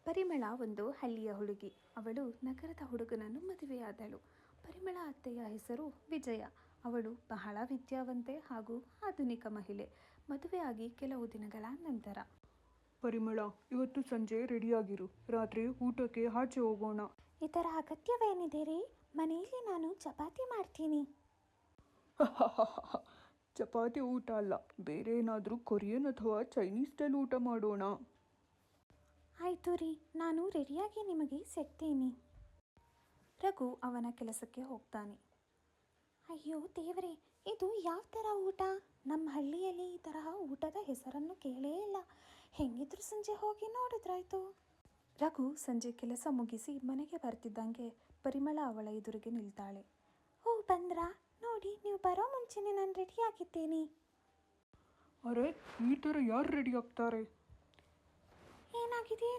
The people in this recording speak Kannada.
ಪರಿಮಳ ಒಂದು ಹಳ್ಳಿಯ ಹುಡುಗಿ. ಅವಳು ನಗರದ ಹುಡುಗನನ್ನು ಮದುವೆಯಾದಳು. ಪರಿಮಳ ಅತ್ತೆಯ ಹೆಸರು ವಿಜಯ. ಅವಳು ಬಹಳ ವಿದ್ಯಾವಂತೆ ಹಾಗೂ ಆಧುನಿಕ ಮಹಿಳೆ. ಮದುವೆಯಾಗಿ ಕೆಲವು ದಿನಗಳ ನಂತರ, ಪರಿಮಳ, ಇವತ್ತು ಸಂಜೆ ರೆಡಿಯಾಗಿರು. ರಾತ್ರಿ ಊಟಕ್ಕೆ ಆಚೆ ಹೋಗೋಣ. ಇದರ ಅಗತ್ಯವೇನಿದೆ ರೀ? ಮನೆಯಲ್ಲಿ ನಾನು ಚಪಾತಿ ಮಾಡ್ತೀನಿ. ಚಪಾತಿ ಊಟ ಅಲ್ಲ, ಬೇರೆ ಏನಾದರೂ ಕೊರಿಯನ್ ಅಥವಾ ಚೈನೀಸ್ ಸ್ಟೈಲ್ ಊಟ ಮಾಡೋಣ. ಆಯಿತು ರೀ, ನಾನು ರೆಡಿಯಾಗಿ ನಿಮಗೆ ಸಿಗ್ತೀನಿ. ರಘು ಅವನ ಕೆಲಸಕ್ಕೆ ಹೋಗ್ತಾನೆ. ಅಯ್ಯೋ ದೇವರೇ, ಇದು ಯಾವ ಥರ ಊಟ? ನಮ್ಮ ಹಳ್ಳಿಯಲ್ಲಿ ಈ ತರಹ ಊಟದ ಹೆಸರನ್ನು ಕೇಳೇ ಇಲ್ಲ. ಹೆಂಗಿದ್ರು ಸಂಜೆ ಹೋಗಿ ನೋಡಿದ್ರಾಯ್ತು. ರಘು ಸಂಜೆ ಕೆಲಸ ಮುಗಿಸಿ ಮನೆಗೆ ಬರ್ತಿದ್ದಂಗೆ ಪರಿಮಳ ಅವಳ ಎದುರಿಗೆ ನಿಲ್ತಾಳೆ. ಓ ಬಂದ್ರಾ? ನೋಡಿ, ನೀವು ಬರೋ ಮುಂಚೆನೇ ನಾನು ರೆಡಿಯಾಗಿದ್ದೀನಿ. ಅರೆ, ಈ ಥರ ಯಾರು ರೆಡಿ ಆಗ್ತಾರೆ? ಏನಾಗಿದೆಯೇ